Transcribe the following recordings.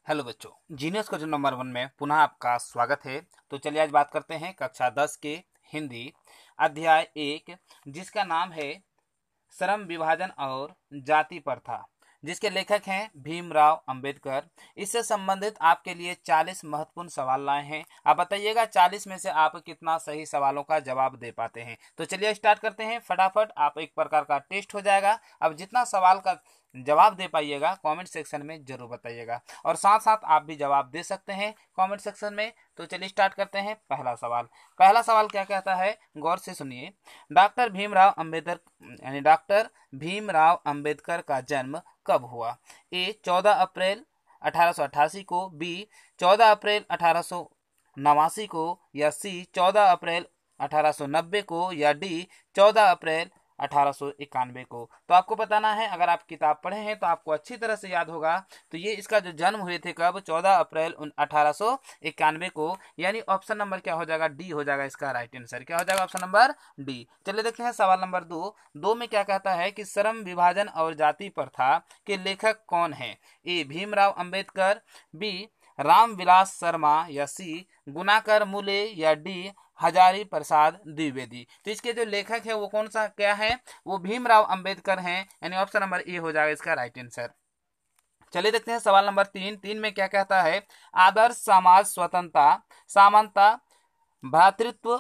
Hello बच्चों, genius question number 1 में पुनः आपका स्वागत है। तो चलिए आज बात करते हैं कक्षा 10 के हिंदी अध्याय 1, जिसका नाम है श्रम विभाजन और जाति प्रथा, जिसके लेखक हैं भीमराव अंबेडकर। इससे संबंधित आपके लिए 40 महत्वपूर्ण सवाल लाए हैं। आप बताइएगा 40 में से आप कितना सही सवालों का जवाब दे पाते हैं। तो चलिए स्टार्ट करते हैं फटाफट। आप एक प्रकार का टेस्ट हो जाएगा। अब जितना सवाल का जवाब दे पाइएगा कमेंट सेक्शन में जरूर बताइएगा, और साथ साथ आप भी जवाब दे सकते हैं कमेंट सेक्शन में। तो चलिए स्टार्ट करते हैं। पहला सवाल क्या कहता है, गौर से सुनिए। डॉक्टर भीमराव अंबेडकर का जन्म कब हुआ? ए 14 अप्रैल 1888 को, बी 14 अप्रैल 1889 को, या सी 14 अप्रैल 1890 को, या डी 14 अप्रैल 1891 को। तो आपको बताना है, अगर आप किताब पढ़े हैं तो आपको अच्छी तरह से याद होगा। तो ये इसका जो जन्म हुए थे कब, 14 अप्रैल 1891 को, यानी ऑप्शन नंबर क्या हो जाएगा, डी हो जाएगा इसका राइट आंसर। क्या हो जाएगा ऑप्शन नंबर डी। चलिए देखते हैं सवाल नंबर 2 में क्या कहता है कि श्रम विभाजन और जाति प्रथा के लेखक कौन है? ए भीमराव अंबेडकर, बी रामविलास शर्मा, या सी गुणाकर मूले, या डी हजारी प्रसाद द्विवेदी। तो इसके जो लेखक है वो कौन सा क्या है, वो भीमराव अंबेडकर हैं, यानी ऑप्शन नंबर ए हो जाएगा इसका राइट आंसर। चलिए देखते हैं सवाल नंबर 3 में क्या कहता है। आदर्श समाज स्वतंत्रता, समानता, भ्रातृत्व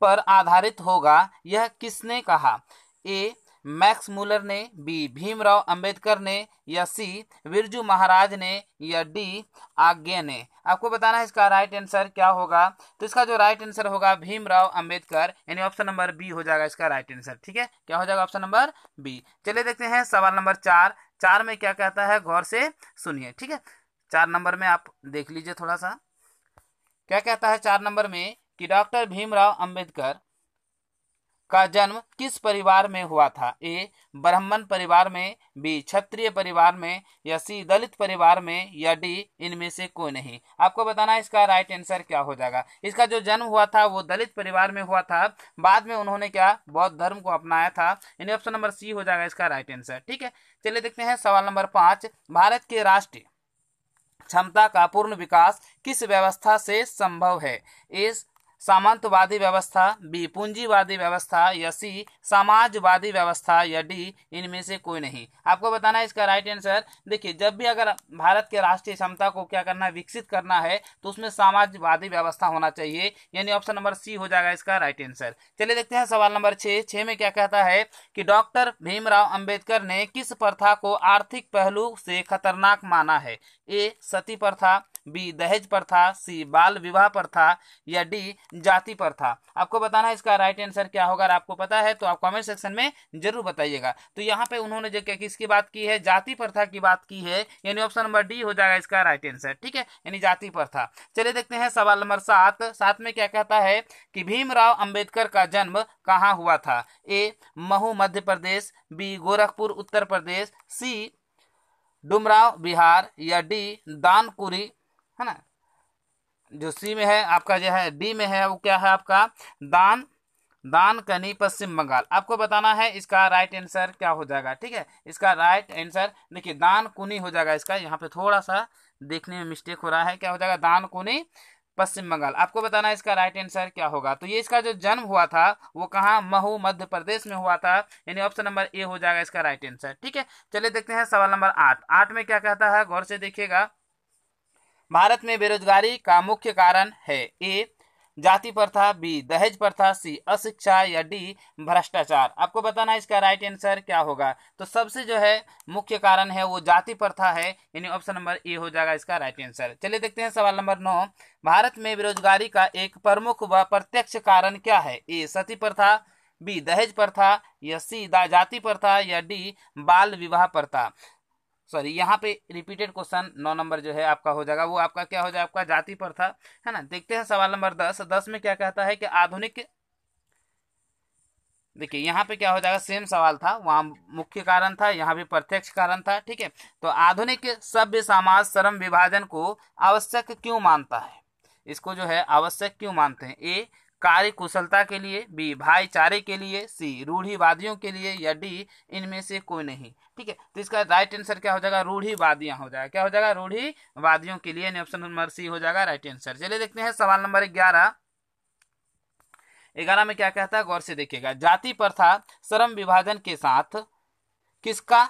पर आधारित होगा, यह किसने कहा? ए मैक्स मूलर ने, बी भीमराव अंबेडकर ने, या सी बिरजू महाराज ने, या डी आज्ञे ने। आपको बताना है इसका राइट आंसर क्या होगा। तो इसका जो राइट आंसर होगा भीमराव अंबेडकर, यानी ऑप्शन नंबर बी हो जाएगा इसका राइट आंसर। ठीक है, क्या हो जाएगा ऑप्शन नंबर बी। चलिए देखते हैं सवाल नंबर 4 में क्या कहता है, गौर से सुनिए। ठीक है, 4 नंबर में आप देख लीजिए थोड़ा सा क्या कहता है। 4 नंबर में कि डॉक्टर भीमराव अंबेडकर का जन्म किस परिवार में हुआ था? ए ब्राह्मण परिवार में, बी क्षत्रिय परिवार में, या सी दलित परिवार में, या डी इनमें से कोई नहीं। आपको बताना है इसका राइट आंसर क्या हो जाएगा। इसका जो जन्म हुआ था वो दलित परिवार में हुआ था। बाद में उन्होंने क्या बौद्ध धर्म को अपनाया था, यानी ऑप्शन नंबर सी हो जाएगा इसका राइट आंसर। ठीक है, चलिए देखते हैं सवाल नंबर 5। भारत के राष्ट्रीय क्षमता का पूर्ण विकास किस व्यवस्था से संभव है? ए सामंतवादी व्यवस्था, बी पूंजीवादी व्यवस्था, या सी समाजवादी व्यवस्था, या डी इनमें से कोई नहीं। आपको बताना है इसका राइट आंसर। देखिए, जब भी अगर भारत के राष्ट्रीय क्षमता को क्या करना है, विकसित करना है, तो उसमें समाजवादी व्यवस्था होना चाहिए, यानी ऑप्शन नंबर सी हो जाएगा इसका राइट आंसर। चलिए देखते हैं सवाल नंबर 6 में क्या कहता है कि डॉक्टर भीमराव अंबेडकर ने किस प्रथा को आर्थिक पहलू से खतरनाक माना है? ए सती प्रथा, बी दहेज प्रथा, सी बाल विवाह प्रथा, या डी जाति प्रथा। आपको बताना है इसका राइट आंसर क्या होगा। अगर आपको पता है तो आप कमेंट सेक्शन में जरूर बताइएगा। तो यहाँ पे उन्होंने जो क्या किसकी बात की है, जाति प्रथा की बात की है, यानी ऑप्शन नंबर डी हो जाएगा इसका राइट आंसर। ठीक है, यानी जाति प्रथा। चलिए देखते हैं सवाल नंबर 7 में क्या कहता है कि भीमराव अंबेडकर का जन्म कहाँ हुआ था? ए महू मध्य प्रदेश, बी गोरखपुर उत्तर प्रदेश, सी डुमराव बिहार, या डी दानकुरी, है ना, जो सी में है आपका जो है डी में है वो क्या है आपका दानकनी पश्चिम बंगाल। आपको बताना है इसका राइट आंसर क्या हो जाएगा। ठीक है, इसका राइट आंसर देखिए दानकुनी हो जाएगा इसका। यहाँ पे थोड़ा सा देखने में मिस्टेक हो रहा है, क्या हो जाएगा दानकुनी पश्चिम बंगाल। आपको बताना है इसका राइट आंसर क्या होगा। तो ये इसका जो जन्म हुआ था वो कहाँ, महू मध्य प्रदेश में हुआ था, यानी ऑप्शन नंबर ए हो जाएगा इसका राइट आंसर। ठीक है, चलिए देखते हैं सवाल नंबर 8 में क्या कहता है, गौर से देखिएगा। भारत में बेरोजगारी का मुख्य कारण है? ए जाति प्रथा, बी दहेज प्रथा, सी अशिक्षा, या डी भ्रष्टाचार। आपको बताना है इसका राइट आंसर क्या होगा। तो सबसे जो है मुख्य कारण है वो जाति प्रथा है, यानी ऑप्शन नंबर ए हो जाएगा इसका राइट आंसर। चलिए देखते हैं सवाल नंबर 9। भारत में बेरोजगारी का एक प्रमुख व प्रत्यक्ष कारण क्या है? ए सती प्रथा, बी दहेज प्रथा, या सी जाति प्रथा, या डी बाल विवाह प्रथा। सॉरी, यहाँ पे रिपीटेड क्वेश्चन 9 नंबर जो है आपका हो जाएगा, वो आपका क्या हो जाएगा, आपका जाति प्रथा, है ना। देखते हैं सवाल नंबर 10 में क्या कहता है कि आधुनिक, देखिए यहाँ पे क्या हो जाएगा, सेम सवाल था, वहाँ मुख्य कारण था, यहाँ भी प्रत्यक्ष कारण था। ठीक है, तो आधुनिक सभ्य समाज श्रम विभाजन को आवश्यक क्यों मानता है? इसको जो है आवश्यक क्यों मानते हैं? ए कार्य कुशलता के लिए, बी भाईचारे के लिए, सी रूढ़िवादियों के लिए, या डी इनमें से कोई नहीं। ठीक है, तो इसका राइट आंसर क्या हो जाएगा, रूढ़िवादियां हो जाएगा। क्या हो जाएगा, रूढ़िवादियों के लिए, यानी ऑप्शन नंबर सी हो जाएगा राइट आंसर। चलिए देखते हैं सवाल नंबर 11। 11 में क्या कहता है, गौर से देखिएगा। जाति प्रथा श्रम विभाजन के साथ किसका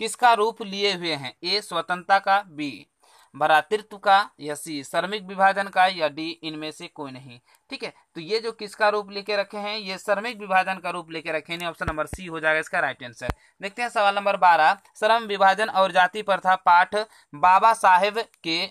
किसका रूप लिए हुए हैं, ए स्वतंत्रता का, बी भ्रातृत्व का, या सी श्रमिक विभाजन का, या डी इनमें से कोई नहीं। ठीक है, तो ये जो किसका रूप लेके रखे हैं, ये श्रमिक विभाजन का रूप लेके रखे हैं, ऑप्शन नंबर सी हो जाएगा इसका राइट आंसर। देखते हैं सवाल नंबर 12। श्रम विभाजन और जाति प्रथा पाठ बाबा साहेब के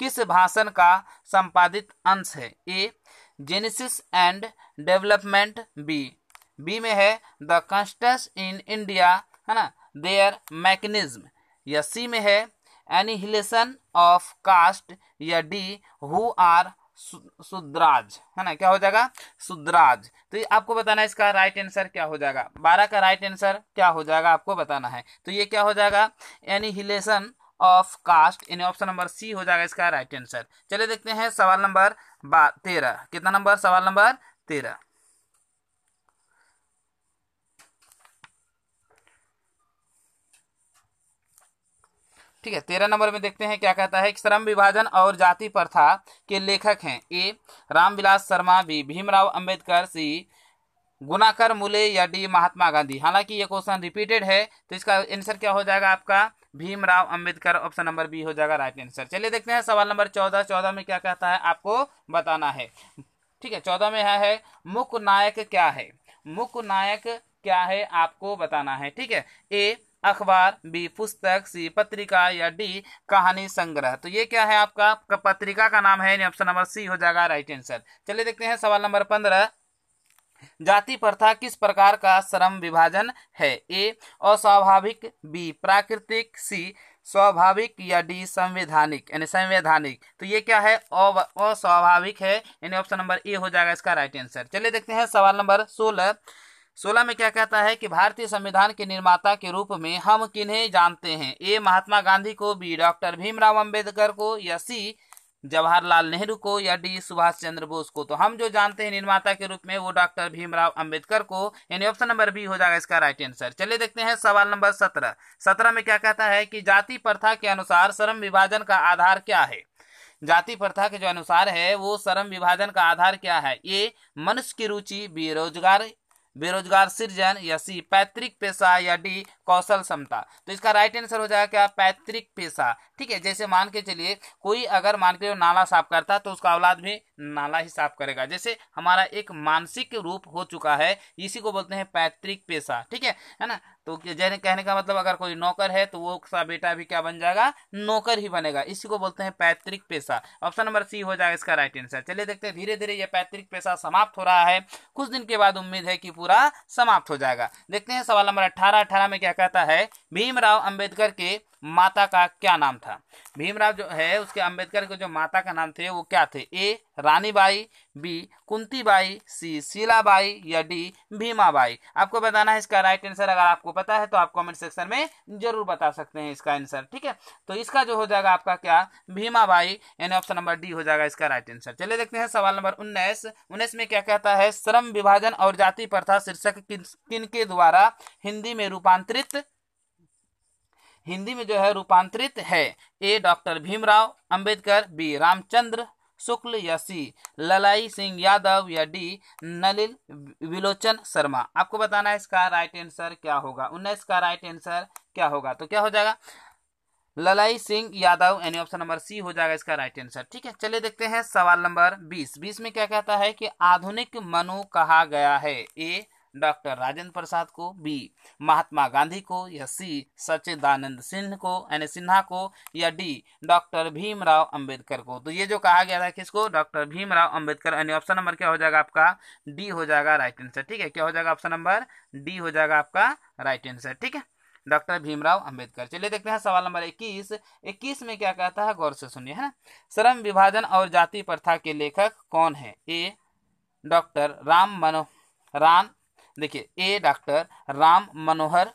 किस भाषण का संपादित अंश है, ए जेनेसिस एंड डेवलपमेंट, बी में है द कॉन्स्टेंस इन इंडिया, है ना, देयर मैकेनिज्म, या सी में है एनिहिलेशन ऑफ कास्ट, या डी हु आर सुद्राज, है ना, क्या हो जाएगा, सुद्राज। तो ये आपको बताना है इसका राइट आंसर क्या हो जाएगा। 12 का राइट आंसर क्या हो जाएगा आपको बताना है। तो ये क्या हो जाएगा, annihilation of caste, in option number C हो जाएगा इसका राइट आंसर। चलिए देखते हैं सवाल नंबर 13। कितना नंबर, सवाल नंबर 13। ठीक है, 13 नंबर में देखते हैं क्या कहता है। श्रम विभाजन और जाति प्रथा के लेखक हैं, ए रामविलास शर्मा, बी भीमराव अंबेडकर, सी गुणाकर मुले, या डी महात्मा गांधी। हालांकि ये क्वेश्चन रिपीटेड है, तो इसका आंसर क्या हो जाएगा आपका, Bhimrao Ambedkar, option number B हो जाएगा राइट आंसर। चलिए देखते हैं सवाल नंबर 14। 14 में क्या कहता है आपको बताना है। ठीक है, 14 में है मुख्य नायक क्या है, मुख्य नायक क्या है आपको बताना है। ठीक है, ए अखबार, बी पुस्तक, सी पत्रिका, या डी कहानी संग्रह। तो ये क्या है आपका पत्रिका का नाम है, ऑप्शन नंबर सी हो जाएगा राइट आंसर। चलिए देखते हैं सवाल नंबर 15। जाति प्रथा किस प्रकार का श्रम विभाजन है, ए अस्वाभाविक, बी प्राकृतिक, सी स्वाभाविक, या डी संवैधानिक, यानी संवैधानिक। तो ये क्या है, अस्वाभाविक है, यानी ऑप्शन नंबर ए हो जाएगा इसका राइट आंसर। चलिए देखते हैं सवाल नंबर 16। 16 में क्या कहता है कि भारतीय संविधान के निर्माता के रूप में हम किन्हें जानते हैं, ए महात्मा गांधी को, बी डॉक्टर भीमराव अंबेडकर को, या सी जवाहरलाल नेहरू को, या डी सुभाष चंद्र बोस को। तो हम जो जानते हैं निर्माता के रूप में वो डॉक्टर भीमराव अंबेडकर को, यानी ऑप्शन नंबर बी हो जाएगा इसका राइट आंसर। चलिए देखते हैं सवाल नंबर 17। 17 में क्या कहता है कि जाति प्रथा के अनुसार श्रम विभाजन का आधार क्या है। जाति प्रथा के जो अनुसार है वो श्रम विभाजन का आधार क्या है, ए मनुष्य की रुचि, बी बेरोजगार सृजन, या सी पैतृक पेशा, या डी कौशल क्षमता। तो इसका राइट आंसर हो जाएगा क्या, पैतृक पेशा। ठीक है, जैसे मान के चलिए कोई अगर मान के नाला साफ करता है तो उसका औलाद भी नाला ही साफ करेगा। जैसे हमारा एक मानसिक रूप हो चुका है, इसी को बोलते हैं पैतृक पेशा। ठीक है ना। तो कहने का मतलब अगर कोई नौकर है तो वो उसका बेटा भी क्या बन जाएगा, नौकर ही बनेगा। इसी को बोलते हैं पैतृक पेशा। ऑप्शन नंबर सी हो जाएगा इसका राइट आंसर। चलिए देखते हैं धीरे धीरे ये पैतृक पेशा समाप्त हो रहा है, कुछ दिन के बाद उम्मीद है कि पूरा समाप्त हो जाएगा। देखते हैं सवाल नंबर 18। 18 में क्या कहता है, भीमराव अंबेडकर के माता का क्या नाम था। भीमराव जो है उसके अंबेडकर के जो माता का नाम थे वो क्या थे, ए रानीबाई, बी कुंतीबाई, सी शीलाबाई, या डी भीमाबाई। आपको बताना है इसका राइट आंसर। अगर आपको पता है तो आप कमेंट सेक्शन में जरूर बता सकते हैं इसका आंसर। ठीक है, तो इसका जो हो जाएगा आपका क्या, भीमाबाई, यानी ऑप्शन नंबर डी हो जाएगा इसका राइट आंसर। चलिए देखते हैं सवाल नंबर 19। 19 में क्या कहता है, श्रम विभाजन और जाति प्रथा शीर्षक किनके द्वारा हिंदी में रूपांतरित है, A doctor Bhimrao Ambedkar, B Ramchandra Shukla, या सी ललाई सिंह यादव, या डी नलिन विलोचन शर्मा। आपको बताना है इसका राइट आंसर क्या होगा। 19 का राइट आंसर क्या होगा, तो क्या हो जाएगा, ललाई सिंह यादव, यानी ऑप्शन नंबर सी हो जाएगा इसका राइट आंसर। ठीक है, चलिए देखते हैं सवाल नंबर 20। 20 में क्या कहता है कि आधुनिक मनु कहा गया है, ए डॉक्टर राजेंद्र प्रसाद को, बी महात्मा गांधी को, या सी सच्चिदानंद सिन्हा को, या डी डॉक्टर भीमराव अंबेडकर को। तो ये जो कहा गया था किसको, डॉक्टर भीमराव अंबेडकर, यानी ऑप्शन नंबर क्या हो जाएगा आपका, डी हो जाएगा राइट आंसर। ठीक है, क्या हो जाएगा, ऑप्शन नंबर डी हो जाएगा आपका राइट आंसर। ठीक है, डॉक्टर भीमराव अंबेडकर। चलिए देखते हैं सवाल नंबर 21। 21 में क्या कहता है, गौर से सुनिए, है ना। श्रम विभाजन और जाति प्रथा के लेखक कौन है, A doctor A doctor Ram Manohar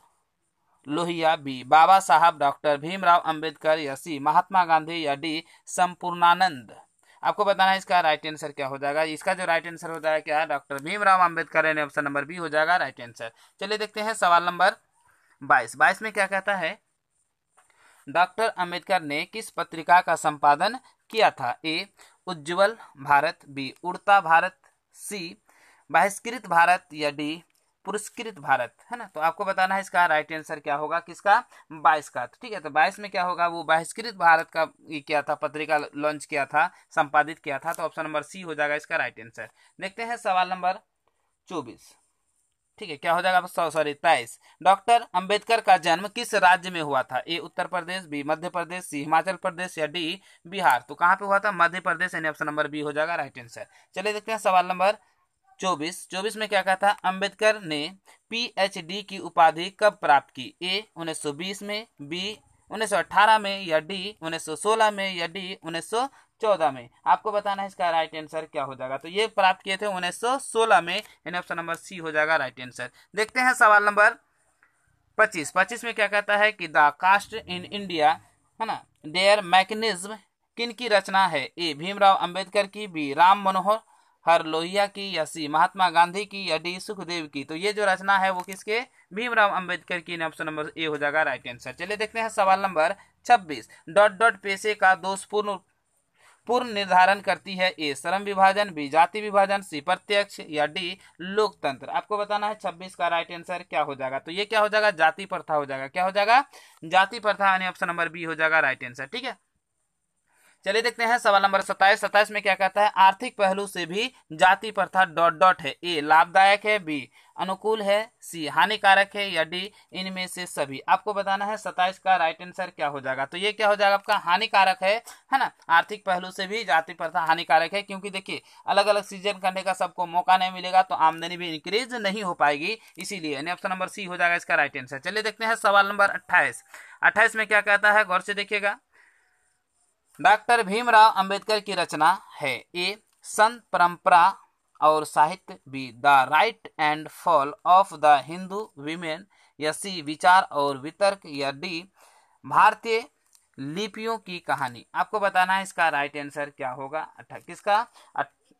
Lohia, B Baba Saheb doctor Bhimrao Ambedkar, या सी महात्मा गांधी, या डी संपूर्णानंद आपको बताना है इसका राइट आंसर क्या हो जाएगा। इसका जो राइट आंसर हो जाएगा क्या, डॉक्टर भीमराव अंबेडकर, यानी ऑप्शन नंबर बी हो जाएगा राइट आंसर। चलिए देखते हैं सवाल नंबर 22। 22 में क्या कहता है, डॉक्टर अंबेडकर ने किस पत्रिका का संपादन किया था। ए उज्ज्वल भारत, बी उड़ता भारत, सी बहिष्कृत भारत, या डी पुरस्कृत भारत, है ना। तो आपको बताना है इसका राइट आंसर क्या होगा, किसका, 22 का। तो ठीक है, तो 22 में क्या होगा, वो बहिष्कृत भारत का ये किया था, पत्रिका लॉन्च किया था, संपादित किया था। तो ऑप्शन नंबर सी हो जाएगा इसका राइट आंसर। देखते हैं सवाल नंबर 24। ठीक है, क्या हो जाएगा, सॉरी 23। डॉक्टर अंबेडकर का जन्म किस राज्य में हुआ था। ए उत्तर प्रदेश, बी मध्य प्रदेश, सी हिमाचल प्रदेश, या डी बिहार। तो कहाँ पे हुआ था, मध्य प्रदेश, यानी ऑप्शन नंबर बी हो जाएगा राइट आंसर। चलिए देखते हैं सवाल नंबर 24। 24 में क्या कहता है, अंबेडकर ने पीएचडी की उपाधि कब प्राप्त की। ए 1920 में, बी 1918 में, या डी 1916 में, या डी 1914 में। आपको बताना है इसका राइट आंसर क्या हो जाएगा। तो ये प्राप्त किए थे 1916 में, यानी ऑप्शन नंबर सी हो जाएगा राइट आंसर। देखते हैं सवाल नंबर 25। 25 में क्या कहता है कि द कास्ट इन इंडिया, है ना, देयर मैकेनिज्म किन की रचना है। ए भीमराव अंबेडकर की, बी राम मनोहर हर लोहिया की, या सी महात्मा गांधी की, या डी सुखदेव की। तो ये जो रचना है वो किसके, भीमराव अंबेडकर की, ऑप्शन नंबर ए हो जाएगा राइट आंसर। चलिए देखते हैं सवाल नंबर 26। डॉट डॉट पेशे का दोषपूर्ण पूर्ण निर्धारण करती है। ए श्रम विभाजन, बी जाति विभाजन, सी प्रत्यक्ष, या डी लोकतंत्र। आपको बताना है 26 का राइट आंसर क्या हो जाएगा। तो ये क्या हो जाएगा, जाति प्रथा हो जाएगा। क्या हो जाएगा, जाति प्रथा, यानी ऑप्शन नंबर बी हो जाएगा राइट आंसर। ठीक है, चलिए देखते हैं सवाल नंबर 27। 27 में क्या कहता है, आर्थिक पहलू से भी जाति प्रथा डॉट डॉट है। ए लाभदायक है, बी अनुकूल है, सी हानिकारक है, या डी इनमें से सभी। आपको बताना है 27 का राइट आंसर क्या हो जाएगा। तो ये क्या हो जाएगा आपका, हानिकारक है ना। आर्थिक पहलू से भी जाति प्रथा हानिकारक है, क्योंकि देखिए अलग अलग सीजन करने का सबको मौका नहीं मिलेगा, तो आमदनी भी इंक्रीज नहीं हो पाएगी, इसीलिए यानी ऑप्शन नंबर सी हो जाएगा इसका राइट आंसर। चलिए देखते हैं सवाल नंबर 28। 28 में क्या कहता है, गौर से देखिएगा, डॉक्टर भीमराव अंबेडकर की रचना है। ए संत परंपरा और साहित्य, be the right and fall of the Hindu women, या सी विचार और वितर्क, या डी भारतीय लिपियों की कहानी। आपको बताना है इसका राइट आंसर क्या होगा, किसका,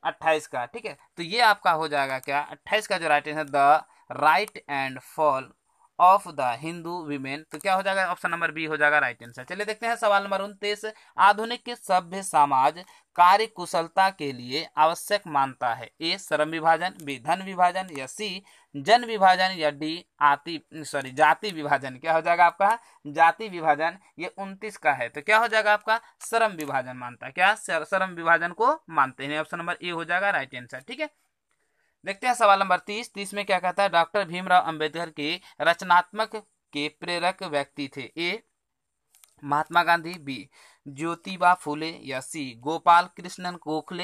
28 का। ठीक है, तो ये आपका हो जाएगा क्या, 28 का जो right answer, the right and fall of the Hindu women. तो क्या हो जाएगा, ऑप्शन नंबर बी हो जाएगा राइट आंसर। चलिए देखते हैं सवाल नंबर 29। आधुनिक सभ्य समाज कार्य कुशलता के लिए आवश्यक मानता है। ए श्रम विभाजन, बी धन विभाजन, या सी जन विभाजन, या डी जाति विभाजन। क्या हो जाएगा आपका, जाति विभाजन। ये 29 का है, तो क्या हो जाएगा आपका, श्रम विभाजन मानता है। क्या, श्रम विभाजन को मानते हैं, ऑप्शन नंबर ए हो जाएगा राइट आंसर। ठीक है, देखते हैं सवाल नंबर 30। 30 में क्या कहता है, डॉक्टर भीमराव अंबेडकर के रचनात्मक के प्रेरक व्यक्ति थे। ए महात्मा गांधी, बी ज्योतिबा फूले, या सी गोपाल कृष्णन गोखले,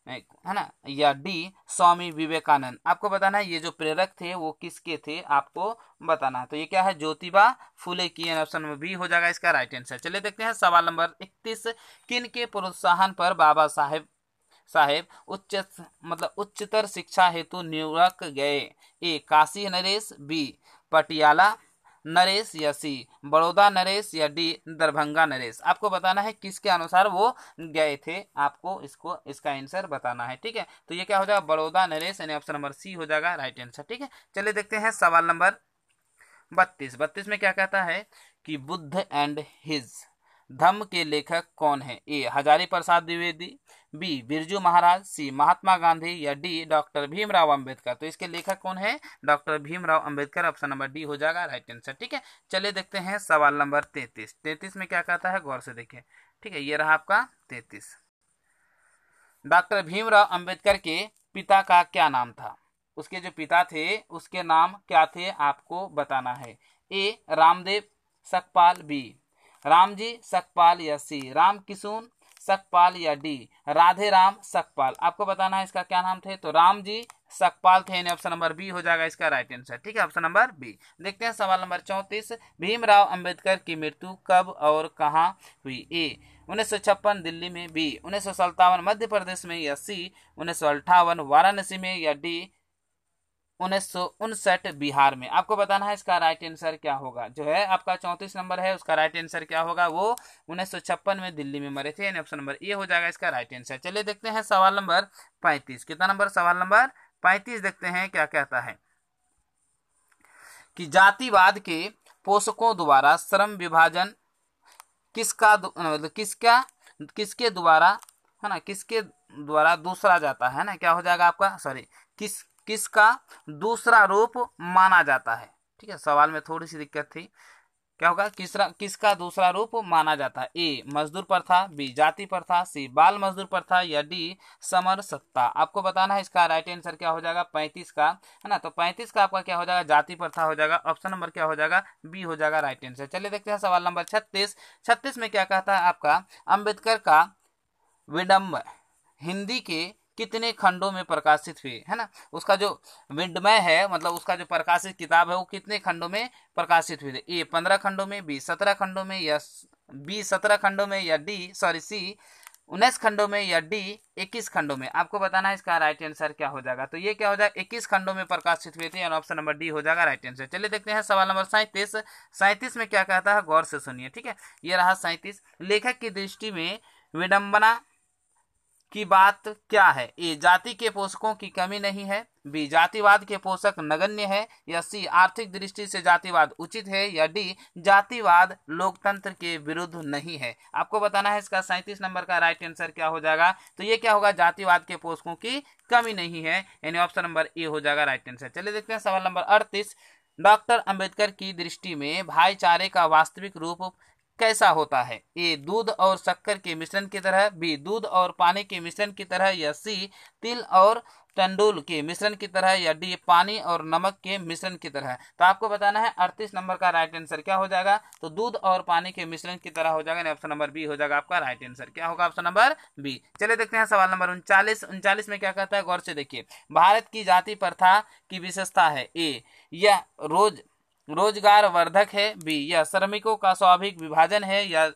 है ना, या डी स्वामी विवेकानंद। आपको बताना है ये जो प्रेरक थे वो किसके थे, आपको बताना है। तो ये क्या है, ज्योतिबा फूले की, ऑप्शन नंबर बी हो जाएगा इसका राइट आंसर। चलिए देखते हैं सवाल नंबर 31। किन के प्रोत्साहन पर बाबा साहेब उच्चतर शिक्षा हेतु न्यूयॉर्क गए। ए काशी नरेश, बी पटियाला नरेश, या सी बड़ौदा नरेश, या डी दरभंगा नरेश। आपको बताना है किसके अनुसार वो गए थे, आपको इसका आंसर बताना है। ठीक है, तो ये क्या हो जाएगा, बड़ौदा नरेश, यानी ऑप्शन नंबर सी हो जाएगा राइट आंसर। ठीक है, चलिए देखते हैं सवाल नंबर 32। 32 में क्या कहता है कि बुद्ध एंड हिज धम्म के लेखक कौन है। ए हजारी प्रसाद द्विवेदी, बी बिरजू महाराज, सी महात्मा गांधी, या डी डॉक्टर भीमराव अंबेडकर। तो इसके लेखक कौन है, doctor Bhimrao Ambedkar, option number D हो जाएगा राइट आंसर। ठीक है, चलिए देखते हैं सवाल नंबर 33। 33 में क्या कहता है, गौर से देखिए। ठीक है, ये रहा आपका 33। डॉक्टर भीमराव अंबेडकर के पिता का क्या नाम था। उसके जो पिता थे उसके नाम क्या थे, आपको बताना है। ए रामदेव सकपाल, बी रामजी सकपाल, या सी राम किशुन सकपाल, या डी राधे राम सकपाल। आपको बताना है इसका क्या नाम थे। तो राम जी सकपाल थे, यानी ऑप्शन नंबर बी हो जाएगा इसका राइट आंसर। ठीक है, ऑप्शन नंबर बी। देखते हैं सवाल नंबर 34। भीमराव अंबेडकर की मृत्यु कब और कहां हुई। ए 1956 दिल्ली में, बी 1957 मध्य प्रदेश में, या सी 1958 वाराणसी में, या डी 1959 बिहार में। आपको बताना है इसका राइट आंसर क्या होगा। जो है आपका 34 नंबर है, उसका राइट आंसर क्या होगा, वो 1956 में दिल्ली में मरे थे, यानी ऑप्शन नंबर ए हो जाएगा इसका राइट आंसर। चलिए देखते हैं सवाल नंबर 35। कितना नंबर, सवाल नंबर 35 देखते हैं क्या कहता है कि जातिवाद के पोषकों द्वारा श्रम विभाजन किसका मतलब किसके द्वारा, है ना, किसके द्वारा दूसरा जाता है ना, क्या हो जाएगा आपका, सॉरी, किसका दूसरा रूप माना जाता है। ठीक है, सवाल में थोड़ी सी दिक्कत थी। क्या होगा, किसका दूसरा रूप माना जाता है। ए मजदूर प्रथा, बी जाति प्रथा, सी बाल मजदूर प्रथा, या डी समर सत्ता। आपको बताना है इसका राइट आंसर क्या हो जाएगा 35 का, है ना। तो 35 का आपका क्या हो जाएगा, जाति प्रथा हो जाएगा। ऑप्शन नंबर क्या हो जाएगा, बी हो जाएगा राइट आंसर। चलिए देखते हैं सवाल नंबर 36। 36 में क्या कहता है आपका, अम्बेडकर का विडम्ब हिंदी के कितने खंडों में प्रकाशित हुए, है ना। उसका जो विडमय है, मतलब उसका जो प्रकाशित किताब है, वो कितने खंडों में प्रकाशित हुए थे। ए 15 खंडों में, बी 17 खंडों में, या बी 17 खंडों में, या डी सॉरी सी 19 खंडों में, या डी 21 खंडों में। आपको बताना है इसका राइट आंसर क्या हो जाएगा। तो ये क्या हो जाएगा, 21 खंडों में प्रकाशित हुए थे, यानी ऑप्शन नंबर डी हो जाएगा राइट आंसर। चलिए देखते हैं सवाल नंबर 37। 37 में क्या कहता है, गौर से सुनिए। ठीक है, ये रहा 37। लेखक की दृष्टि में विडंबना की बात क्या है। ए जाति के पोषकों की कमी नहीं है, बी जातिवाद के पोषक नगण्य है, या सी आर्थिक दृष्टि से जातिवाद उचित है, या डी जातिवाद लोकतंत्र के विरुद्ध नहीं है। आपको बताना है इसका 37 नंबर का राइट आंसर क्या हो जाएगा। तो ये क्या होगा, जातिवाद के पोषकों की कमी नहीं है, यानी ऑप्शन नंबर ए हो जाएगा राइट आंसर। चलिए देखते हैं सवाल नंबर 38। डॉक्टर अंबेडकर की दृष्टि में भाईचारे का वास्तविक रूप कैसा होता है। ए दूध और शक्कर के मिश्रण की तरह, बी दूध और पानी के मिश्रण की तरह, या सी तिल और टंडूल के मिश्रण की तरह, या डी पानी और नमक के मिश्रण की तरह। तो आपको बताना है 38 नंबर का राइट आंसर क्या हो जाएगा। तो दूध और पानी के मिश्रण की तरह हो जाएगा, ऑप्शन नंबर बी हो जाएगा आपका राइट आंसर। क्या होगा, ऑप्शन नंबर बी। चलिए देखते हैं सवाल नंबर 39। 39 में क्या कहता है, गौर से देखिए। भारत की जाति प्रथा की विशेषता है। ए यह रोजगार वर्धक है, बी यह श्रमिकों का स्वाभाविक विभाजन है, या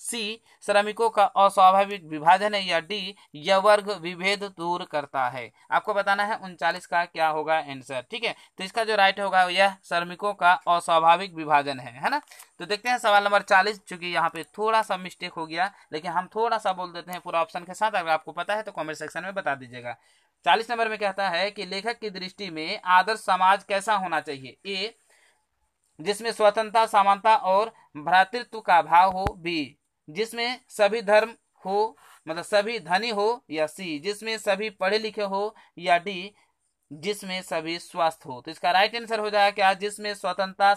सी श्रमिकों का अस्वाभाविक विभाजन है, या डी यह वर्ग विभेद दूर करता है। आपको बताना है 39 का क्या होगा आंसर। ठीक है, तो इसका जो राइट होगा यह श्रमिकों का अस्वाभाविक विभाजन है ना। तो देखते हैं सवाल नंबर 40। चूंकि यहाँ पे थोड़ा सा मिस्टेक हो गया, लेकिन हम थोड़ा सा बोल देते हैं पूरा ऑप्शन के साथ। अगर आपको पता है तो कॉमेंट सेक्शन में बता दीजिएगा। 40 नंबर में कहता है कि लेखक की दृष्टि में आदर्श समाज कैसा होना चाहिए। ए जिसमें स्वतंत्रता, समानता और भ्रातृत्व का भाव हो, बी जिसमें सभी धर्म हो, मतलब सभी धनी हो, या सी जिसमें सभी पढ़े लिखे हो, या डी जिसमें सभी स्वस्थ हो। तो इसका राइट आंसर हो जाएगा क्या, जिसमें स्वतंत्रता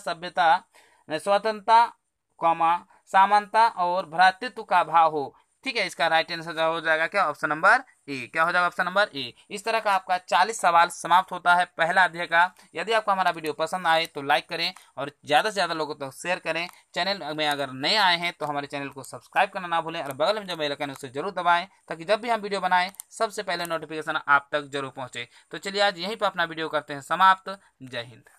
समानता और भ्रातृत्व का भाव हो। ठीक है, इसका राइट आंसर हो जाएगा क्या, ऑप्शन नंबर ए। क्या हो जाएगा, ऑप्शन नंबर ए। इस तरह का आपका 40 सवाल समाप्त होता है पहला अध्याय का। यदि आपको हमारा वीडियो पसंद आए तो लाइक करें और ज़्यादा से ज़्यादा लोगों तक शेयर करें। चैनल में अगर नए आए हैं तो हमारे चैनल को सब्सक्राइब करना ना भूलें, और बगल में जो बेल आइकन है उसे जरूर दबाएं, ताकि जब भी हम वीडियो बनाएं सबसे पहले नोटिफिकेशन आप तक जरूर पहुंचे। तो चलिए आज यहीं पर अपना वीडियो करते हैं समाप्त। जय हिंद।